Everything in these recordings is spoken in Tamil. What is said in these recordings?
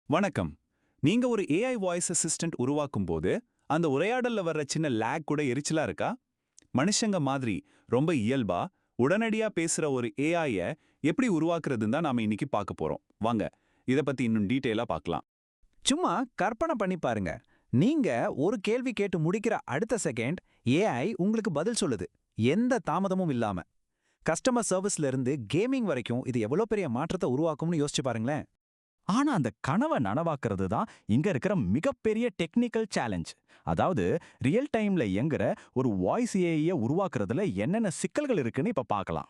வணக்கம். நீங்க ஒரு ஏஐ வாய்ஸ் அசிஸ்டன்ட் உருவாக்கும் போது அந்த உரையாடல்ல வர்ற சின்ன லேக் கூட எரிச்சலா இருக்கா? மனுஷங்க மாதிரி ரொம்ப இயல்பா உடனடியா பேசுற ஒரு ஏஐய எப்படி உருவாக்குறதுன்னு தான் நாம இன்னைக்கு பார்க்க போறோம். வாங்க இத பத்தி இன்னும் டீடைலா பார்க்கலாம். சும்மா கற்பனை பண்ணி பாருங்க. நீங்க ஒரு கேள்வி கேட்டு முடிக்கிற அடுத்த செகண்ட் ஏஐ உங்களுக்கு பதில் சொல்லுது. எந்த தாமதமும் இல்லாம. கஸ்டமர் சர்வீஸ்ல இருந்து கேமிங் வரைக்கும் இது எவ்வளவு பெரிய மாற்றத்தை உருவாக்கும்னு யோசிச்சு பாருங்களேன். ஆனா அந்த கனவை நனவாக்குறது தான் இங்க இருக்கிற மிகப்பெரிய டெக்னிக்கல் சேலஞ்ச். அதாவது ரியல் டைம்ல இயங்குற ஒரு வாய்ஸ் ஏஐய உருவாக்குறதுல என்னென்ன சிக்கல்கள் இருக்குன்னு இப்ப பார்க்கலாம்.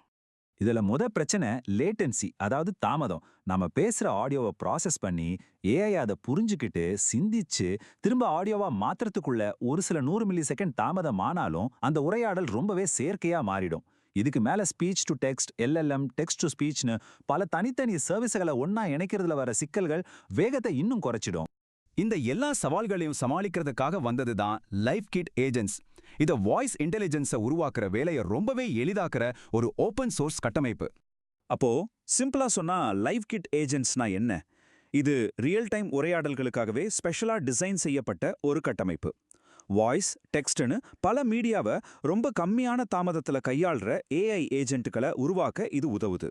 இதுல பிரச்சனை லேட்டன்சி, அதாவது தாமதம். நாம பேசுற ஆடியோவை ப்ராசஸ் பண்ணி ஏஐ அதை புரிஞ்சுக்கிட்டு சிந்திச்சு திரும்ப ஆடியோவா மாத்துறதுக்குள்ள ஒரு சில 100 மில்லி செகண்ட் தாமதம் ஆனாலும் அந்த உரையாடல் ரொம்பவே செயற்கையா மாறிடும். இதுக்கு மேல speech to text, LLM, text to ஸ்பீச்னு பல தனித்தனி சர்வீஸ்களை ஒன்னா இணைக்கிறதுல வர சிக்கல்கள் வேகத்தை இன்னும் குறைச்சிடும். இந்த எல்லா சவால்களையும் சமாளிக்கிறதுக்காக வந்தது தான் லைஃப் கிட் ஏஜென்ட்ஸ். இத வாய்ஸ் இன்டெலிஜென்ஸை உருவாக்குற வேலையை ரொம்பவே எளிதாக்குற ஒரு ஓபன் சோர்ஸ் கட்டமைப்பு. அப்போ சிம்பிளா சொன்னா லைஃப் கிட் ஏஜென்ட்ஸ்னா என்ன? இது ரியல் டைம் உரையாடல்களுக்காகவே ஸ்பெஷலா டிசைன் செய்யப்பட்ட ஒரு கட்டமைப்பு. வாய்ஸ், டெக்ஸ்ட்னு பல மீடியாவை ரொம்ப கம்மியான தாமதத்துல கையாள்ற ஏஐ ஏஜென்ட்டுகளை உருவாக்க இது உதவுது.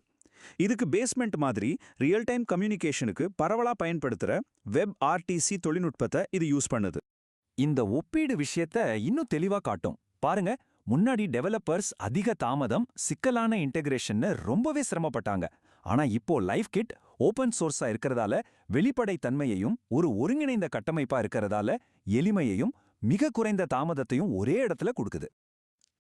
இதுக்கு பேஸ்மெண்ட் மாதிரி ரியல் டைம் கம்யூனிகேஷனுக்கு பரவலா பயன்படுத்துற வெப் ஆர்டிசி தொழில்நுட்பத்தை இது யூஸ் பண்ணுது. இந்த ஒப்பீடு விஷயத்த இன்னும் தெளிவா காட்டும். பாருங்க, முன்னாடி டெவலப்பர்ஸ் அதிக தாமதம், சிக்கலான இன்டெகிரேஷன்னு ரொம்பவே சிரமப்பட்டாங்க. ஆனா இப்போ லைஃப் கிட் ஓபன் சோர்ஸா இருக்கிறதால வெளிப்படை தன்மையையும் ஒரு ஒருங்கிணைந்த கட்டமைப்பா இருக்கிறதால எளிமையையும் மிக குறைந்த தாமதத்தையும் ஒரே இடத்துல கொடுக்குது.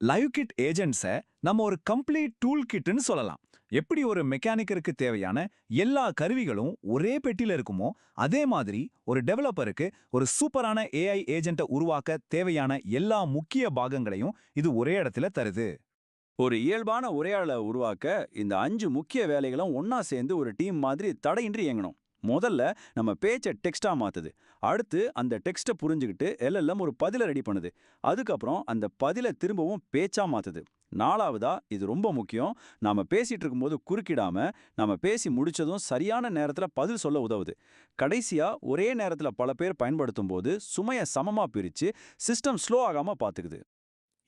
லைவ் கிட் ஏஜென்ட்ஸை நம்ம ஒரு கம்ப்ளீட் டூல் கிட்னு சொல்லலாம். எப்படி ஒரு மெக்கானிக்கருக்கு தேவையான எல்லா கருவிகளும் ஒரே பெட்டியில இருக்குமோ, அதே மாதிரி ஒரு டெவலப்பருக்கு ஒரு சூப்பரான ஏஐ ஏஜென்ட்டை உருவாக்க தேவையான எல்லா முக்கிய பாகங்களையும் இது ஒரே இடத்துல தருது. ஒரு இயல்பான உரையாடலை உருவாக்க இந்த 5 முக்கிய வேலைகளும் ஒன்னா சேர்ந்து ஒரு டீம் மாதிரி தடையின்றி இயங்கணும். முதல்ல நம்ம பேச்சை டெக்ஸ்டா மாத்துது. அடுத்து அந்த டெக்ஸ்ட்டை புரிஞ்சுக்கிட்டு எல்எல்எம் ஒரு பதிலை ரெடி பண்ணுது. அதுக்கப்புறம் அந்த பதிலை திரும்பவும் பேச்சா மாத்துது. நாலாவதா, இது ரொம்ப முக்கியம், நாம பேசிட்டு இருக்கும்போது குறுக்கிடாம நாம பேசி முடிச்சதும் சரியான நேரத்துல பதில் சொல்ல உதவுது. கடைசியா, ஒரே நேரத்துல பல பேர் பயன்படுத்தும் போது சுமையை சமமா பிரிச்சு சிஸ்டம் ஸ்லோ ஆகாம பாத்துக்குது.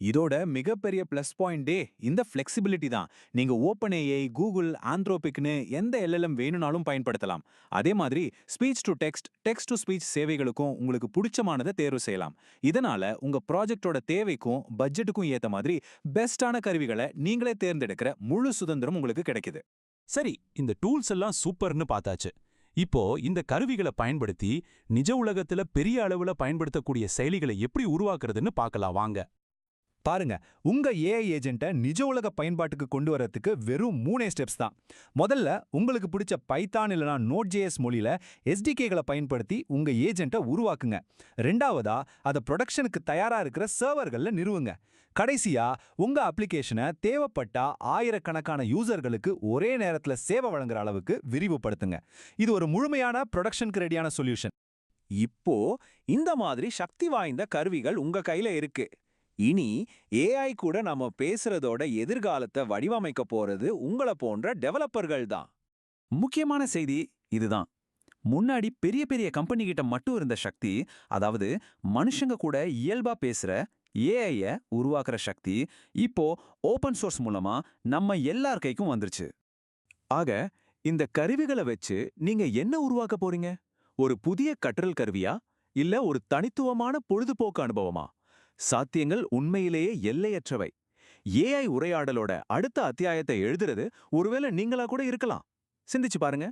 இதோட மிகப்பெரிய பிளஸ் பாயிண்டே இந்த ஃபிளெக்சிபிலிட்டி தான். நீங்க ஓப்பன் ஏஐ, கூகுள், ஆந்த்ரோபிக்னு எந்த எல்எல்எம் வேணும்னாலும் பயன்படுத்தலாம். அதே மாதிரி speech to text, text to speech சேவைகளுக்கும் உங்களுக்கு பிடிச்சமானதை தேர்வு செய்யலாம். இதனால உங்க ப்ராஜெக்டோட தேவைக்கும் பட்ஜெட்டுக்கும் ஏத்த மாதிரி பெஸ்டான கருவிகளை நீங்களே தேர்ந்தெடுக்கிற முழு சுதந்திரம் உங்களுக்கு கிடைக்குது. சரி, இந்த டூல்ஸ் எல்லாம் சூப்பர்னு பார்த்தாச்சு. இப்போ இந்த கருவிகளை பயன்படுத்தி நிஜ உலகத்துல பெரிய அளவுல பயன்படுத்தக்கூடிய செயலிகளை எப்படி உருவாக்குறதுன்னு பார்க்கலாம் வாங்க. பாருங்க, உங்க ஏஐ ஏஜென்ட்டை நிஜ உலக பயன்பாட்டுக்கு கொண்டு வரதுக்கு வெறும் 3 ஸ்டெப்ஸ் தான். முதல்ல, உங்களுக்கு பிடிச்ச பைத்தான் இல்லனா நோட்.js மொழியில எஸ்டிகேகளை பயன்படுத்தி உங்க ஏஜென்ட்டை உருவாக்குங்க. ரெண்டாவதா, அதை ப்ரொடக்ஷனுக்கு தயாரா இருக்கிற சர்வர்கள்ல நிறுவுங்க. கடைசியா, உங்க அப்ளிகேஷனை தேவைப்பட்டா ஆயிரக்கணக்கான யூசர்களுக்கு ஒரே நேரத்துல சேவை வழங்குற அளவுக்கு விரிவுபடுத்துங்க. இது ஒரு முழுமையான ப்ரொடக்ஷனுக்கு ரெடியான சொல்யூஷன். இப்போ இந்த மாதிரி சக்தி வாய்ந்த கருவிகள் உங்க கையில இருக்கு. இனி ஏஐ கூட நம்ம பேசுறதோட எதிர்காலத்தை வடிவமைக்க போறது உங்கள போன்ற டெவலப்பர்கள் தான். முக்கியமான செய்தி இதுதான். முன்னாடி பெரிய பெரிய கம்பெனி கிட்ட மட்டும் இருந்த சக்தி, அதாவது மனுஷங்க கூட இயல்பா பேசுற ஏஐய உருவாக்குற சக்தி, இப்போ ஓபன் சோர்ஸ் மூலமா நம்ம எல்லார் கைக்கும் வந்துருச்சு. ஆக, இந்த கருவிகளை வச்சு நீங்க என்ன உருவாக்க போறீங்க? ஒரு புதிய கற்றல் கருவியா, இல்ல ஒரு தனித்துவமான பொழுதுபோக்கு அனுபவமா? சாத்தியங்கள் உண்மையிலேயே எல்லையற்றவை. ஏஐ உரையாடலோட அடுத்த அத்தியாயத்தை எழுதுறது ஒருவேளை நீங்களா கூட இருக்கலாம். சிந்திச்சு பாருங்க.